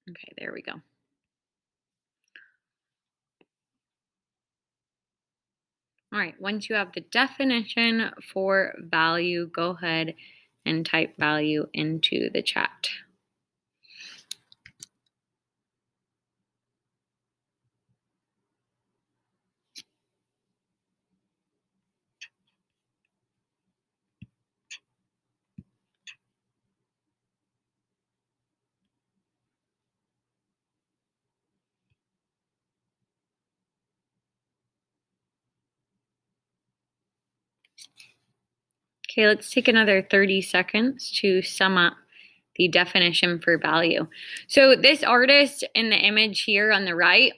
Okay, there we go. All right, once you have the definition for value, go ahead and type value into the chat. Okay, let's take another 30 seconds to sum up the definition for value. So, this artist in the image here on the right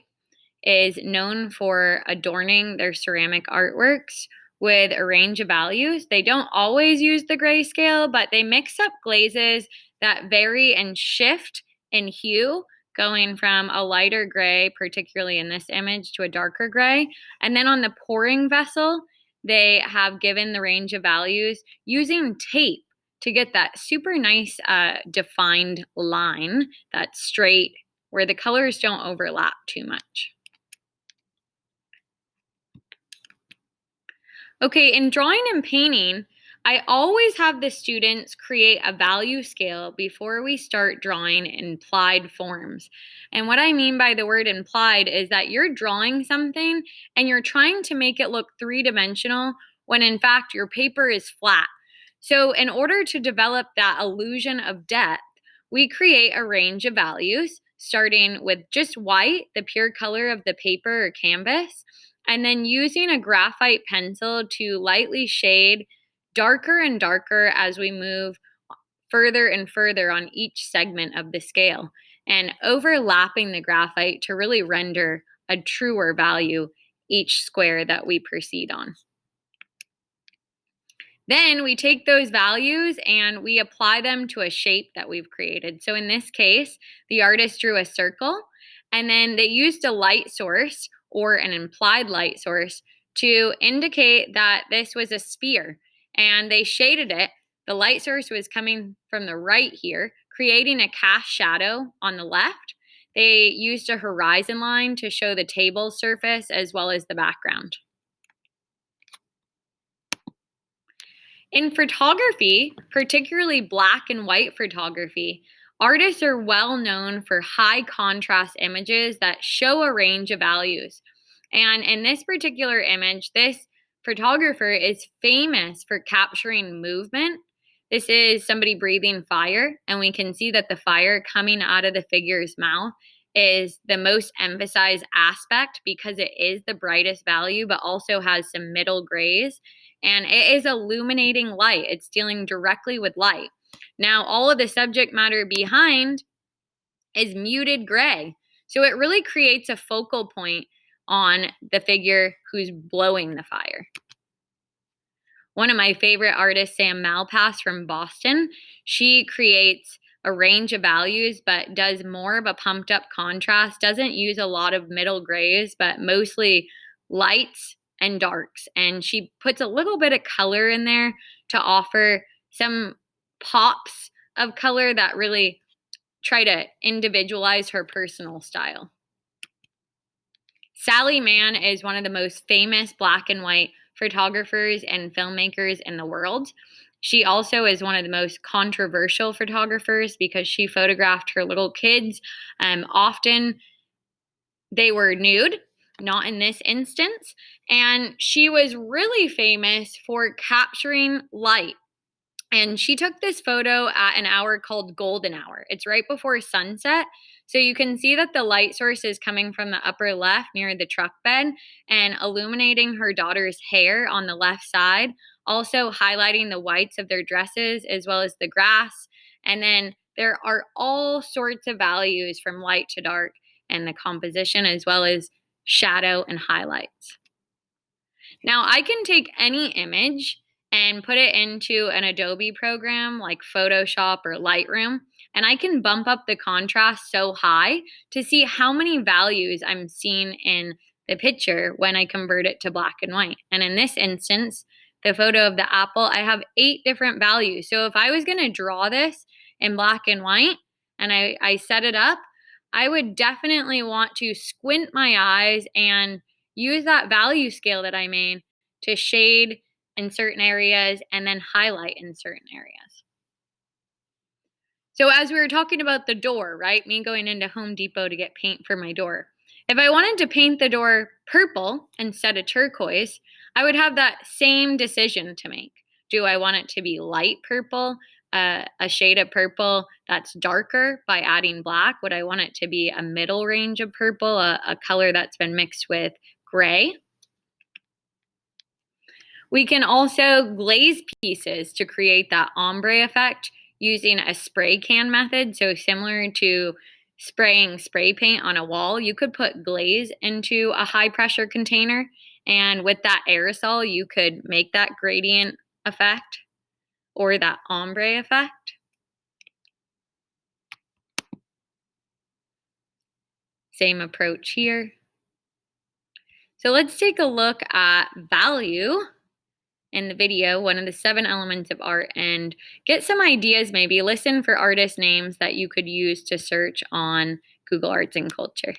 is known for adorning their ceramic artworks with a range of values. They don't always use the grayscale, but they mix up glazes that vary and shift in hue, going from a lighter gray, particularly in this image, to a darker gray. And then on the pouring vessel, they have given the range of values using tape to get that super nice defined line that's straight where the colors don't overlap too much. Okay, in drawing and painting, I always have the students create a value scale before we start drawing implied forms. And what I mean by the word implied is that you're drawing something and you're trying to make it look three-dimensional when in fact your paper is flat. So, in order to develop that illusion of depth, we create a range of values starting with just white, the pure color of the paper or canvas, and then using a graphite pencil to lightly shade darker and darker as we move further and further on each segment of the scale, and overlapping the graphite to really render a truer value each square that we proceed on. Then we take those values and we apply them to a shape that we've created. So in this case, the artist drew a circle and then they used a light source or an implied light source to indicate that this was a sphere, and they shaded it. The light source was coming from the right here, creating a cast shadow on the left. They used a horizon line to show the table surface as well as the background. In photography, particularly black and white photography, artists are well known for high contrast images that show a range of values. And in this particular image, this photographer is famous for capturing movement. This is somebody breathing fire, and we can see that the fire coming out of the figure's mouth is the most emphasized aspect because it is the brightest value, but also has some middle grays. And it is illuminating light, it's dealing directly with light. Now, all of the subject matter behind is muted gray. So it really creates a focal point on the figure who's blowing the fire. One of my favorite artists, Sam Malpass from Boston, she creates a range of values, but does more of a pumped up contrast, doesn't use a lot of middle grays, but mostly lights and darks. And she puts a little bit of color in there to offer some pops of color that really try to individualize her personal style. Sally Mann is one of the most famous black and white photographers and filmmakers in the world. She also is one of the most controversial photographers because she photographed her little kids. Often they were nude, not in this instance. And she was really famous for capturing light. And she took this photo at an hour called golden hour. It's right before sunset. So you can see that the light source is coming from the upper left near the truck bed and illuminating her daughter's hair on the left side, also highlighting the whites of their dresses as well as the grass. And then there are all sorts of values from light to dark and the composition as well as shadow and highlights. Now I can take any image and put it into an Adobe program like Photoshop or Lightroom, and I can bump up the contrast so high to see how many values I'm seeing in the picture when I convert it to black and white. And in this instance, the photo of the apple, I have 8 different values. So if I was going to draw this in black and white and I set it up, I would definitely want to squint my eyes and use that value scale that I made to shade in certain areas and then highlight in certain areas. So, as we were talking about the door, right? Me going into Home Depot to get paint for my door. If I wanted to paint the door purple instead of turquoise, I would have that same decision to make. Do I want it to be light purple, a shade of purple that's darker by adding black? Would I want it to be a middle range of purple, a color that's been mixed with gray? We can also glaze pieces to create that ombre effect using a spray can method. So, similar to spraying spray paint on a wall, you could put glaze into a high pressure container. And with that aerosol, you could make that gradient effect or that ombre effect. Same approach here. So, let's take a look at value in the video, one of the 7 elements of art, and get some ideas. Maybe listen for artist names that you could use to search on Google Arts and Culture.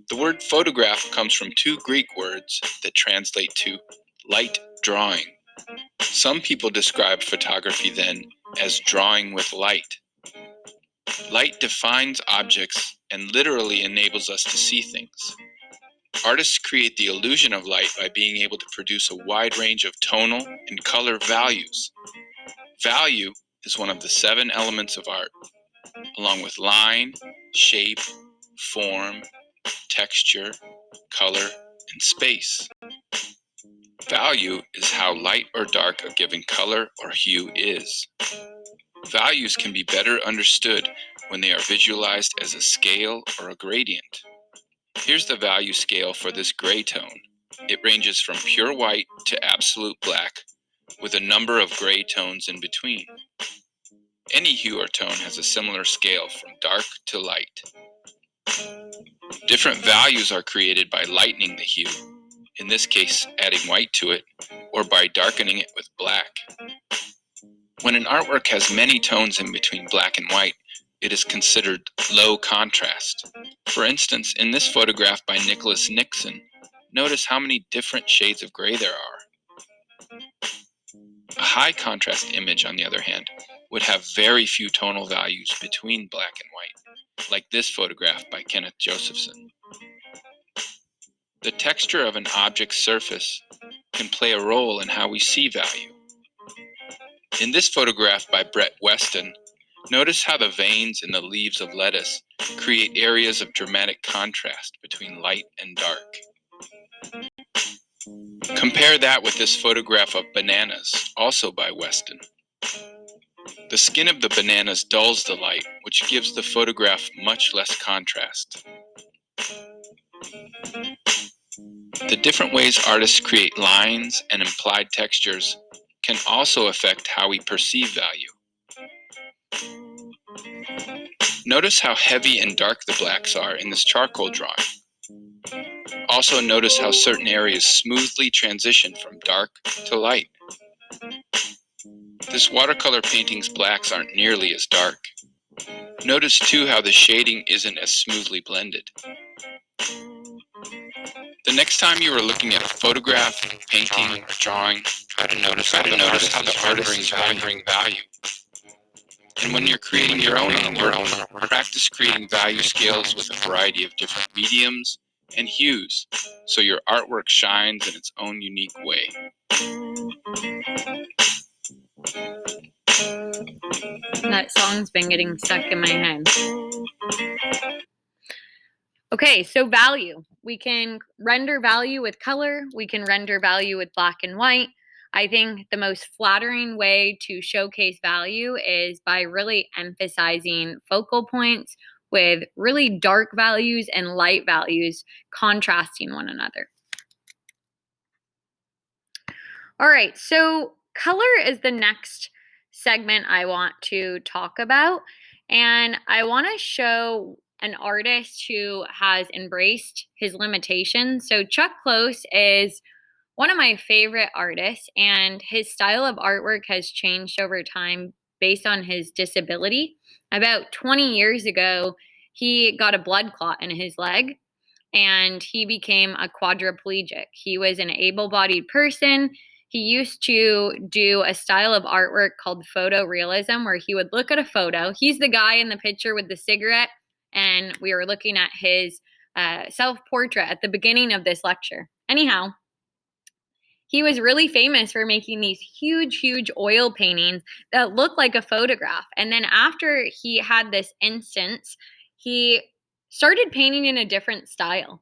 The word photograph comes from 2 Greek words that translate to light drawing. Some people describe photography then as drawing with light. Light defines objects and literally enables us to see things. Artists create the illusion of light by being able to produce a wide range of tonal and color values. Value is one of the 7 elements of art, along with line, shape, form, texture, color, and space. Value is how light or dark a given color or hue is. Values can be better understood when they are visualized as a scale or a gradient. Here's the value scale for this gray tone. It ranges from pure white to absolute black, with a number of gray tones in between. Any hue or tone has a similar scale from dark to light. Different values are created by lightening the hue, in this case adding white to it, or by darkening it with black. When an artwork has many tones in between black and white, it is considered low contrast. For instance, in this photograph by Nicholas Nixon, notice how many different shades of gray there are. A high contrast image, on the other hand, would have very few tonal values between black and white, like this photograph by Kenneth Josephson. The texture of an object's surface can play a role in how we see value. In this photograph by Brett Weston, notice how the veins in the leaves of lettuce create areas of dramatic contrast between light and dark. Compare that with this photograph of bananas, also by Weston. The skin of the bananas dulls the light, which gives the photograph much less contrast. The different ways artists create lines and implied textures can also affect how we perceive value. Notice how heavy and dark the blacks are in this charcoal drawing. Also notice how certain areas smoothly transition from dark to light. This watercolor painting's blacks aren't nearly as dark. Notice too how the shading isn't as smoothly blended. The next time you are looking at a photograph, painting, or drawing, try to notice how the artist is rendering value. And when you're creating your own artwork, practice creating value scales with a variety of different mediums and hues, so your artwork shines in its own unique way. That song's been getting stuck in my head. Okay, so value. We can render value with color. We can render value with black and white. I think the most flattering way to showcase value is by really emphasizing focal points with really dark values and light values contrasting one another. All right, so color is the next segment I want to talk about. And I want to show an artist who has embraced his limitations. So, Chuck Close is one of my favorite artists, and his style of artwork has changed over time based on his disability. About 20 years ago, he got a blood clot in his leg and he became a quadriplegic. He was an able bodied person. He used to do a style of artwork called photorealism, where he would look at a photo. He's the guy in the picture with the cigarette, and we were looking at his self portrait at the beginning of this lecture. Anyhow, he was really famous for making these huge, huge oil paintings that look like a photograph. And then after he had this instance, he started painting in a different style.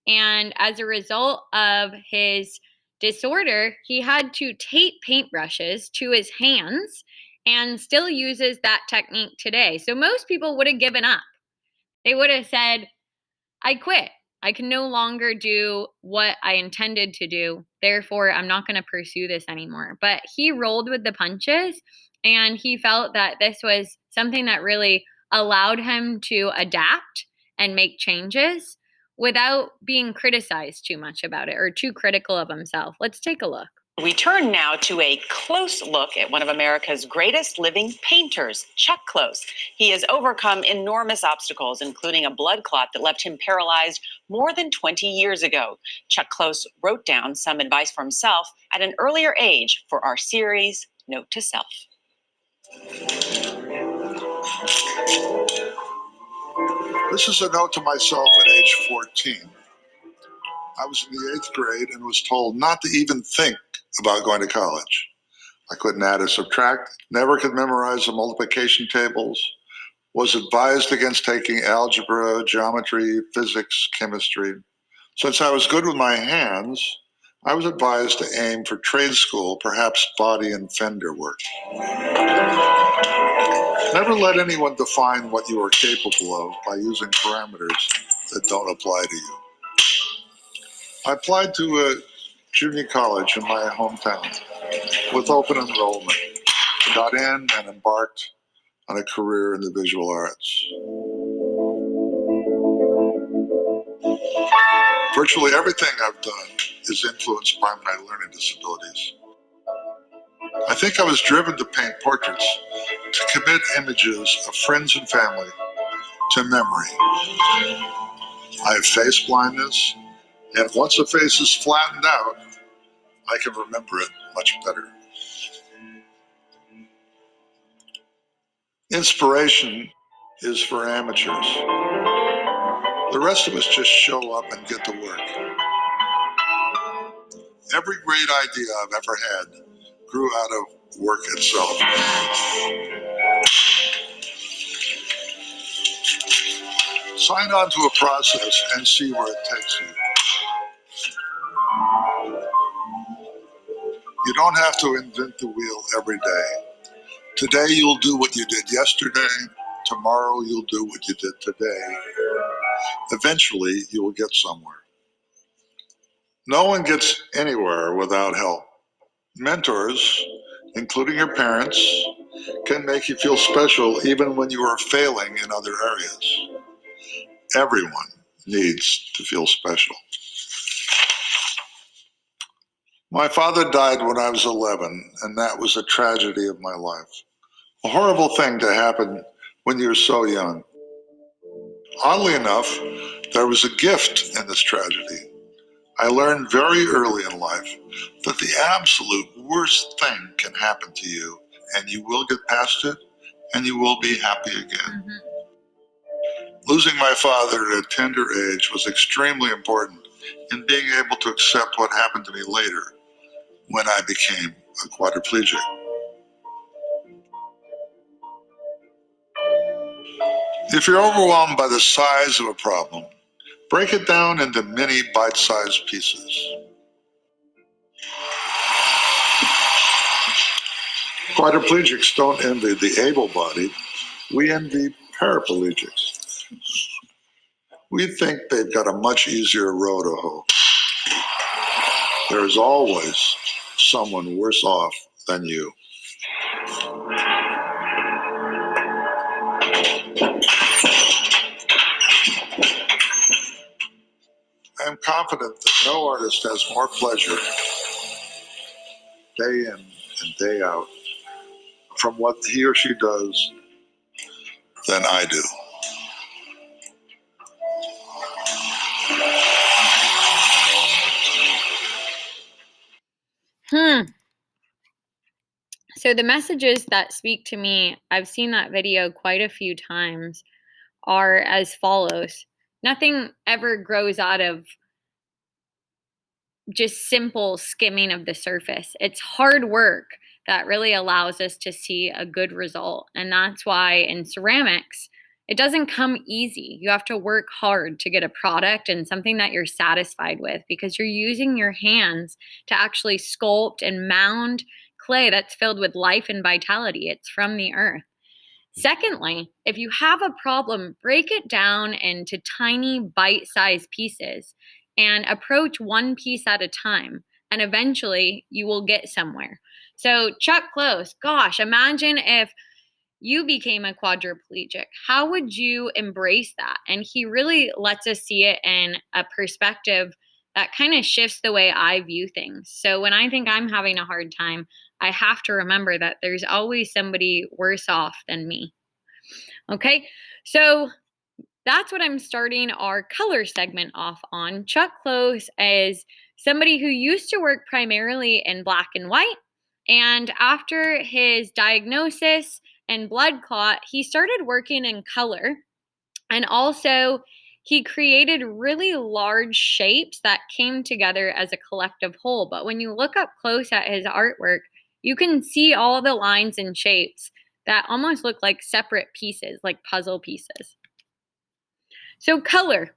And as a result of his disorder, he had to tape paintbrushes to his hands and still uses that technique today. So most people would have given up. They would have said, I quit. I can no longer do what I intended to do. Therefore, I'm not going to pursue this anymore. But he rolled with the punches and he felt that this was something that really allowed him to adapt and make changes without being criticized too much about it or too critical of himself. Let's take a look. We turn now to a close look at one of America's greatest living painters, Chuck Close. He has overcome enormous obstacles, including a blood clot that left him paralyzed more than 20 years ago. Chuck Close wrote down some advice for himself at an earlier age for our series, Note to Self. This is a note to myself at age 14. I was in the 8th grade and was told not to even think about going to college. I couldn't add or subtract, never could memorize the multiplication tables, was advised against taking algebra, geometry, physics, chemistry. Since I was good with my hands, I was advised to aim for trade school, perhaps body and fender work. Never let anyone define what you are capable of by using parameters that don't apply to you. I applied to a junior college in my hometown with open enrollment, got in and embarked on a career in the visual arts. Virtually everything I've done is influenced by my learning disabilities. I think I was driven to paint portraits, to commit images of friends and family to memory. I have face blindness, and once a face is flattened out, I can remember it much better. Inspiration is for amateurs. The rest of us just show up and get to work. Every great idea I've ever had grew out of work itself. Sign on to a process and see where it takes you. You don't have to invent the wheel every day. Today you'll do what you did yesterday. Tomorrow you'll do what you did today. Eventually you will get somewhere. No one gets anywhere without help. Mentors, including your parents, can make you feel special even when you are failing in other areas. Everyone needs to feel special. My father died when I was 11, and that was a tragedy of my life. A horrible thing to happen when you're so young. Oddly enough, there was a gift in this tragedy. I learned very early in life that the absolute worst thing can happen to you, and you will get past it, and you will be happy again. Losing my father at a tender age was extremely important in being able to accept what happened to me later when I became a quadriplegic. If you're overwhelmed by the size of a problem, break it down into many bite-sized pieces. Quadriplegics don't envy the able-bodied. We envy paraplegics. We think they've got a much easier road to hoe. There is always someone worse off than you. I am confident that no artist has more pleasure day in and day out from what he or she does than I do. So the messages that speak to me, I've seen that video quite a few times, are as follows. Nothing ever grows out of just simple skimming of the surface. It's hard work that really allows us to see a good result. And that's why in ceramics, it doesn't come easy. You have to work hard to get a product and something that you're satisfied with, because you're using your hands to actually sculpt and mound clay that's filled with life and vitality. It's from the earth. Secondly, if you have a problem, break it down into tiny bite-sized pieces and approach one piece at a time, and eventually you will get somewhere. So Chuck Close, gosh, imagine if you became a quadriplegic. How would you embrace that? And he really lets us see it in a perspective that kind of shifts the way I view things. So when I think I'm having a hard time, I have to remember that there's always somebody worse off than me. Okay, so that's what I'm starting our color segment off on. Chuck Close is somebody who used to work primarily in black and white. And after his diagnosis and blood clot, he started working in color. And also, he created really large shapes that came together as a collective whole. But when you look up close at his artwork, you can see all the lines and shapes that almost look like separate pieces, like puzzle pieces. So color.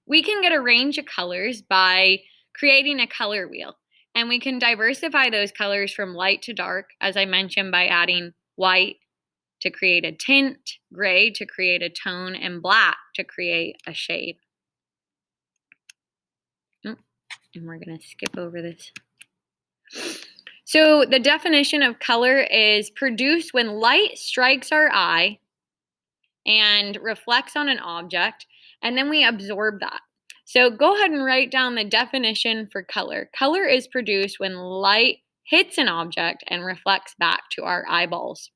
We can get a range of colors by creating a color wheel. And we can diversify those colors from light to dark, as I mentioned, by adding white to create a tint, gray to create a tone, and black to create a shade. And we're going to skip over this. So the definition of color is produced when light strikes our eye and reflects on an object, and then we absorb that. So go ahead and write down the definition for color. Color is produced when light hits an object and reflects back to our eyeballs.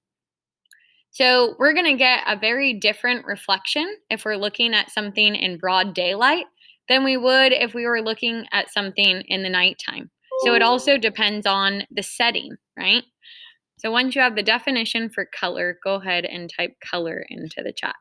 So we're going to get a very different reflection if we're looking at something in broad daylight than we would if we were looking at something in the nighttime. So it also depends on the setting, right? So once you have the definition for color, go ahead and type color into the chat.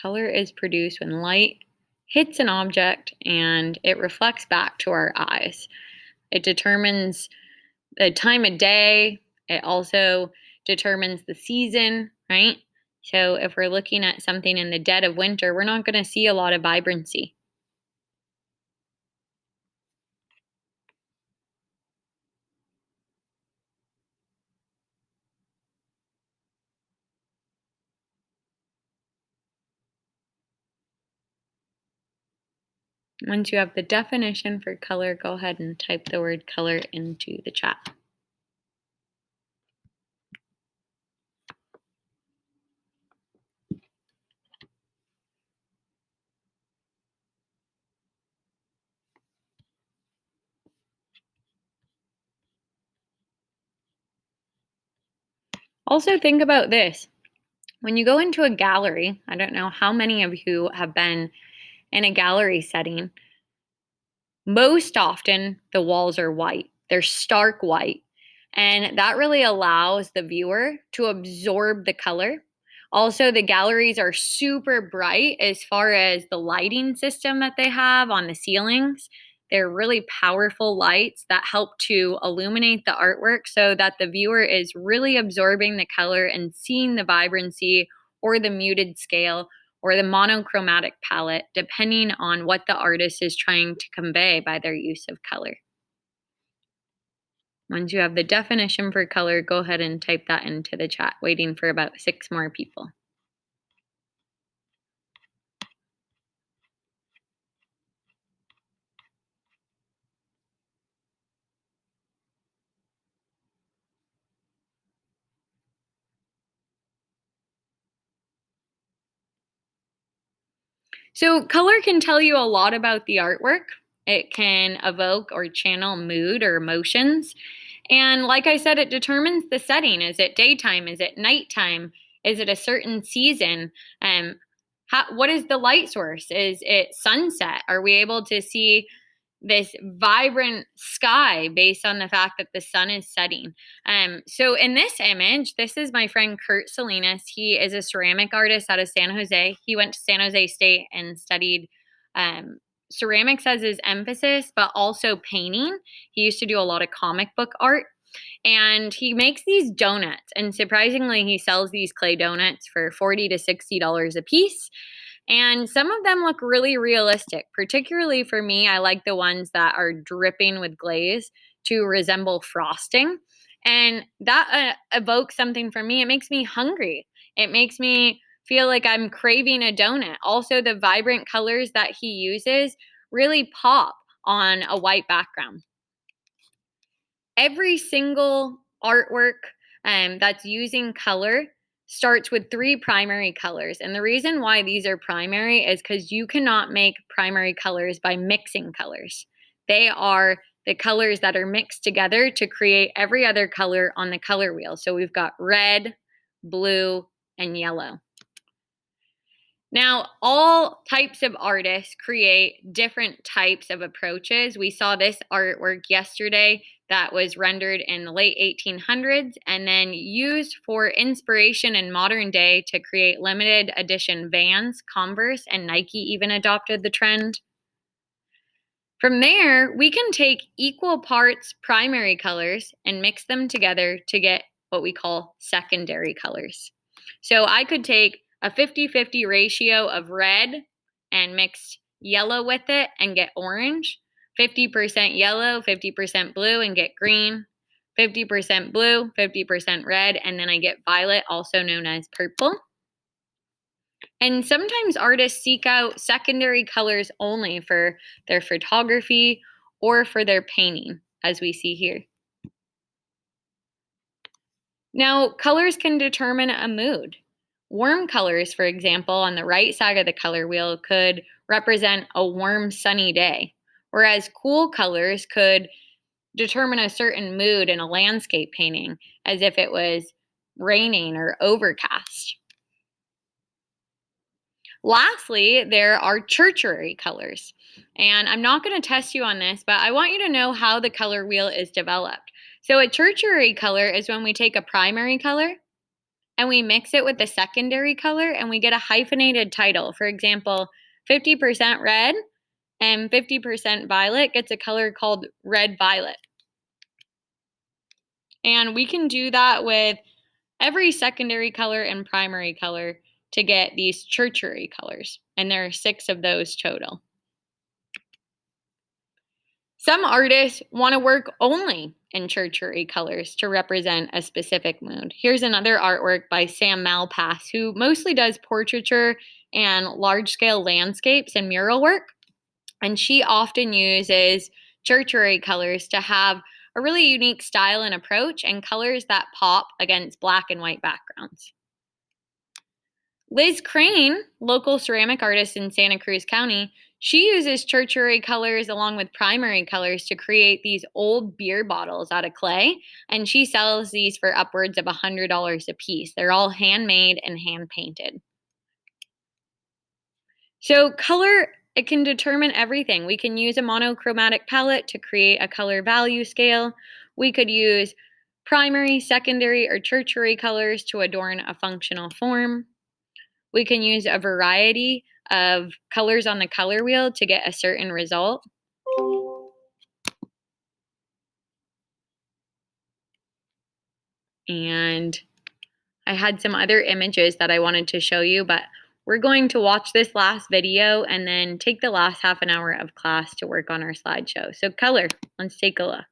Color is produced when light hits an object and it reflects back to our eyes. It determines the time of day. It also determines the season, right? So if we're looking at something in the dead of winter, we're not going to see a lot of vibrancy. Once you have the definition for color, go ahead and type the word color into the chat. Also think about this. When you go into a gallery, I don't know how many of you have been in a gallery setting. Most often, the walls are white. They're stark white. And that really allows the viewer to absorb the color. Also, the galleries are super bright as far as the lighting system that they have on the ceilings. They're really powerful lights that help to illuminate the artwork so that the viewer is really absorbing the color and seeing the vibrancy or the muted scale or the monochromatic palette, depending on what the artist is trying to convey by their use of color. Once you have the definition for color, go ahead and type that into the chat, waiting for about 6 more people. So color can tell you a lot about the artwork. It can evoke or channel mood or emotions. And like I said, it determines the setting. Is it daytime? Is it nighttime? Is it a certain season? What is the light source? Is it sunset? Are we able to see this vibrant sky based on the fact that the sun is setting? So in this image, this is my friend Kurt Salinas. He is a ceramic artist out of San Jose. He went to San Jose State and studied ceramics as his emphasis, but also painting. He used to do a lot of comic book art. And he makes these donuts. And surprisingly, he sells these clay donuts for $40 to $60 a piece. And some of them look really realistic. Particularly for me, I like the ones that are dripping with glaze to resemble frosting. And that evokes something for me. It makes me hungry. It makes me feel like I'm craving a donut. Also, the vibrant colors that he uses really pop on a white background. Every single artwork that's using color starts with 3 primary colors. And the reason why these are primary is because you cannot make primary colors by mixing colors. They are the colors that are mixed together to create every other color on the color wheel. So we've got red, blue, and yellow. Now, all types of artists create different types of approaches. We saw this artwork yesterday that was rendered in the late 1800s and then used for inspiration in modern day to create limited edition Vans, Converse, and Nike even adopted the trend. From there, we can take equal parts primary colors and mix them together to get what we call secondary colors. So I could take a 50-50 ratio of red and mix yellow with it and get orange, 50% yellow, 50% blue and get green, 50% blue, 50% red, and then I get violet, also known as purple. And sometimes artists seek out secondary colors only for their photography or for their painting, as we see here. Now, colors can determine a mood. Warm colors, for example, on the right side of the color wheel could represent a warm, sunny day, whereas cool colors could determine a certain mood in a landscape painting, as if it was raining or overcast. Lastly, there are tertiary colors. And I'm not going to test you on this, but I want you to know how the color wheel is developed. So a tertiary color is when we take a primary color and we mix it with the secondary color and we get a hyphenated title. For example, 50% red and 50% violet gets a color called red violet. And we can do that with every secondary color and primary color to get these tertiary colors. And there are 6 of those total. Some artists want to work only in tertiary colors to represent a specific mood. Here's another artwork by Sam Malpass, who mostly does portraiture and large-scale landscapes and mural work. And she often uses tertiary colors to have a really unique style and approach and colors that pop against black and white backgrounds. Liz Crane, local ceramic artist in Santa Cruz County, she uses tertiary colors along with primary colors to create these old beer bottles out of clay, and she sells these for upwards of $100 a piece. They're all handmade and hand-painted. So color, it can determine everything. We can use a monochromatic palette to create a color value scale. We could use primary, secondary, or tertiary colors to adorn a functional form. We can use a variety of colors on the color wheel to get a certain result. And I had some other images that I wanted to show you, but we're going to watch this last video and then take the last half an hour of class to work on our slideshow. So color, let's take a look.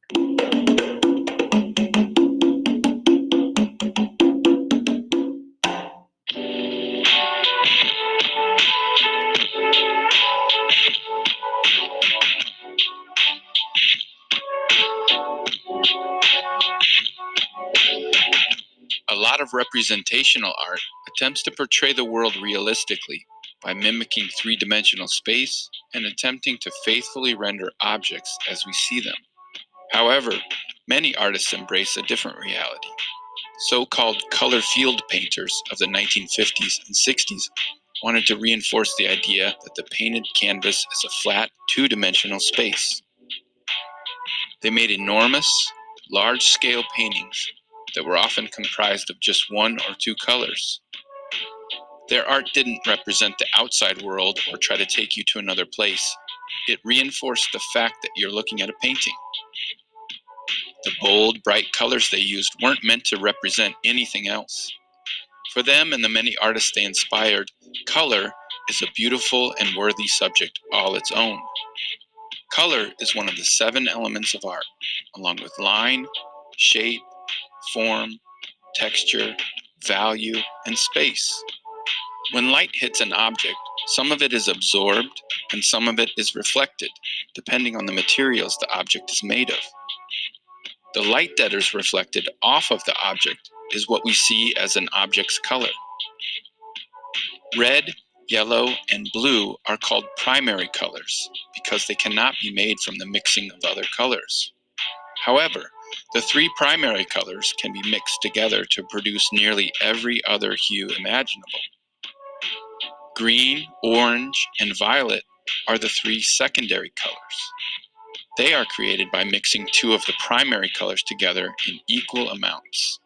lot of representational art attempts to portray the world realistically by mimicking three-dimensional space and attempting to faithfully render objects as we see them. However, many artists embrace a different reality. So-called color field painters of the 1950s and 60s wanted to reinforce the idea that the painted canvas is a flat, two-dimensional space. They made enormous, large-scale paintings that were often comprised of just one or two colors. Their art didn't represent the outside world or try to take you to another place. It reinforced the fact that you're looking at a painting. The bold, bright colors they used weren't meant to represent anything else. For them and the many artists they inspired, color is a beautiful and worthy subject all its own. Color is one of the 7 elements of art, along with line, shape, form, texture, value, and space. When light hits an object, some of it is absorbed and some of it is reflected, depending on the materials the object is made of. The light that is reflected off of the object is what we see as an object's color. Red, yellow, and blue are called primary colors because they cannot be made from the mixing of other colors. However, the 3 primary colors can be mixed together to produce nearly every other hue imaginable. Green, orange, and violet are the 3 secondary colors. They are created by mixing 2 of the primary colors together in equal amounts.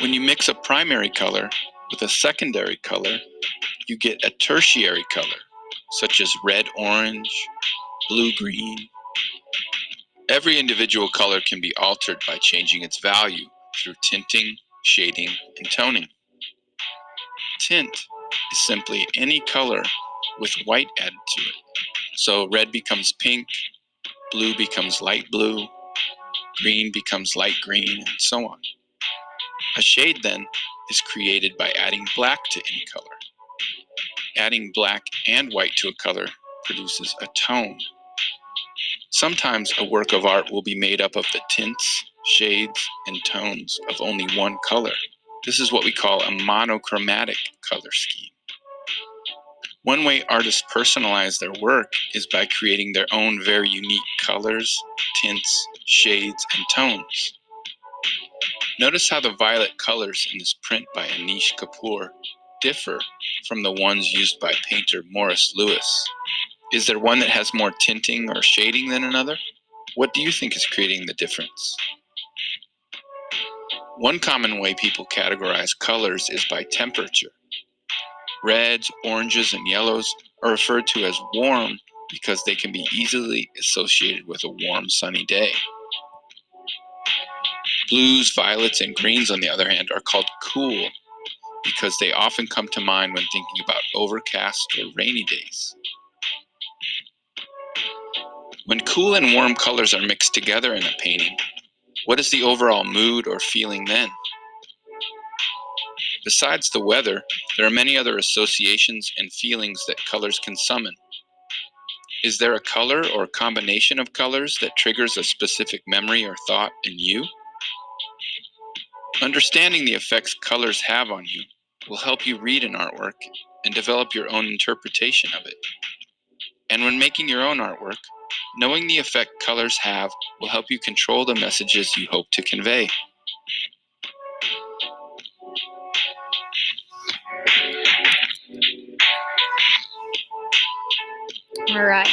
When you mix a primary color with a secondary color, you get a tertiary color, such as red-orange, blue-green. Every individual color can be altered by changing its value through tinting, shading, and toning. Tint is simply any color with white added to it. So red becomes pink, blue becomes light blue, green becomes light green, and so on. A shade, then, is created by adding black to any color. Adding black and white to a color produces a tone. Sometimes a work of art will be made up of the tints, shades, and tones of only one color. This is what we call a monochromatic color scheme. One way artists personalize their work is by creating their own very unique colors, tints, shades, and tones. Notice how the violet colors in this print by Anish Kapoor differ from the ones used by painter Morris Louis. Is there one that has more tinting or shading than another? What do you think is creating the difference? One common way people categorize colors is by temperature. Reds, oranges, and yellows are referred to as warm because they can be easily associated with a warm, sunny day. Blues, violets, and greens, on the other hand, are called cool because they often come to mind when thinking about overcast or rainy days. When cool and warm colors are mixed together in a painting, what is the overall mood or feeling then? Besides the weather, there are many other associations and feelings that colors can summon. Is there a color or combination of colors that triggers a specific memory or thought in you? Understanding the effects colors have on you will help you read an artwork and develop your own interpretation of it. And when making your own artwork, knowing the effect colors have will help you control the messages you hope to convey. All right.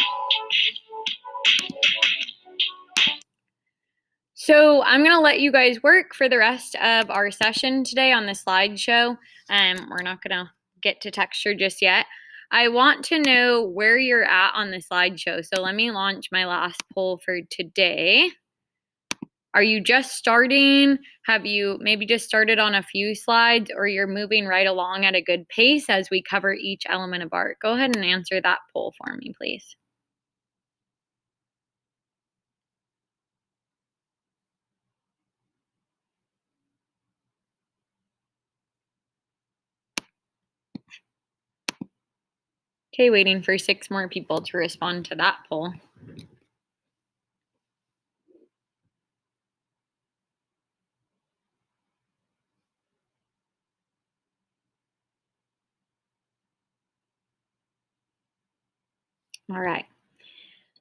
So I'm going to let you guys work for the rest of our session today on the slideshow. We're not going to get to texture just yet. I want to know where you're at on the slideshow. So let me launch my last poll for today. Are you just starting? Have you maybe just started on a few slides, or you're moving right along at a good pace as we cover each element of art? Go ahead and answer that poll for me, please. Okay, waiting for 6 more people to respond to that poll. All right.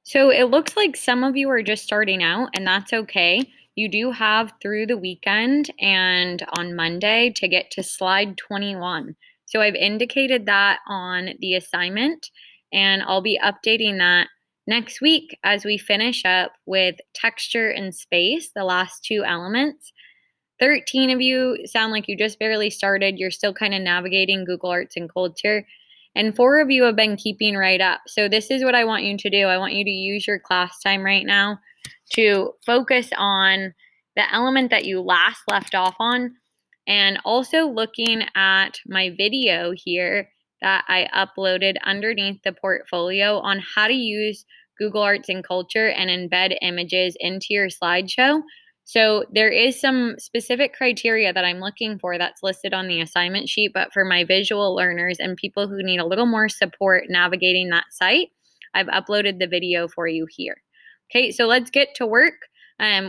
So it looks like some of you are just starting out, and that's okay. You do have through the weekend and on Monday to get to slide 21. So I've indicated that on the assignment, and I'll be updating that next week as we finish up with texture and space, the last two elements. 13 of you sound like you just barely started. You're still kind of navigating Google Arts and Culture. And 4 of you have been keeping right up. So this is what I want you to do. I want you to use your class time right now to focus on the element that you last left off on, and also looking at my video here that I uploaded underneath the portfolio on how to use Google Arts and Culture and embed images into your slideshow. So there is some specific criteria that I'm looking for that's listed on the assignment sheet, but for my visual learners and people who need a little more support navigating that site, I've uploaded the video for you here. Okay, so let's get to work.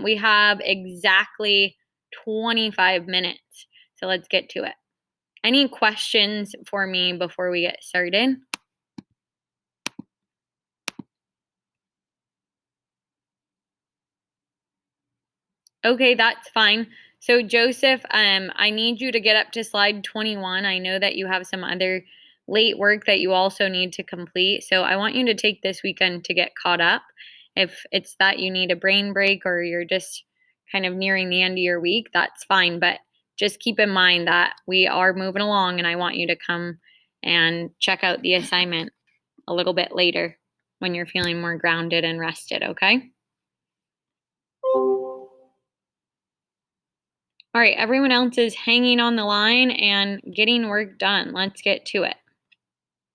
We have exactly 25 minutes, so let's get to it. Any questions for me before we get started? Okay, that's fine. So Joseph, I need you to get up to slide 21. I know that you have some other late work that you also need to complete. So I want you to take this weekend to get caught up. If it's that you need a brain break or you're just kind of nearing the end of your week, that's fine. But just keep in mind that we are moving along and I want you to come and check out the assignment a little bit later when you're feeling more grounded and rested, okay? All right, everyone else is hanging on the line and getting work done. Let's get to it.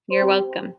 You're welcome.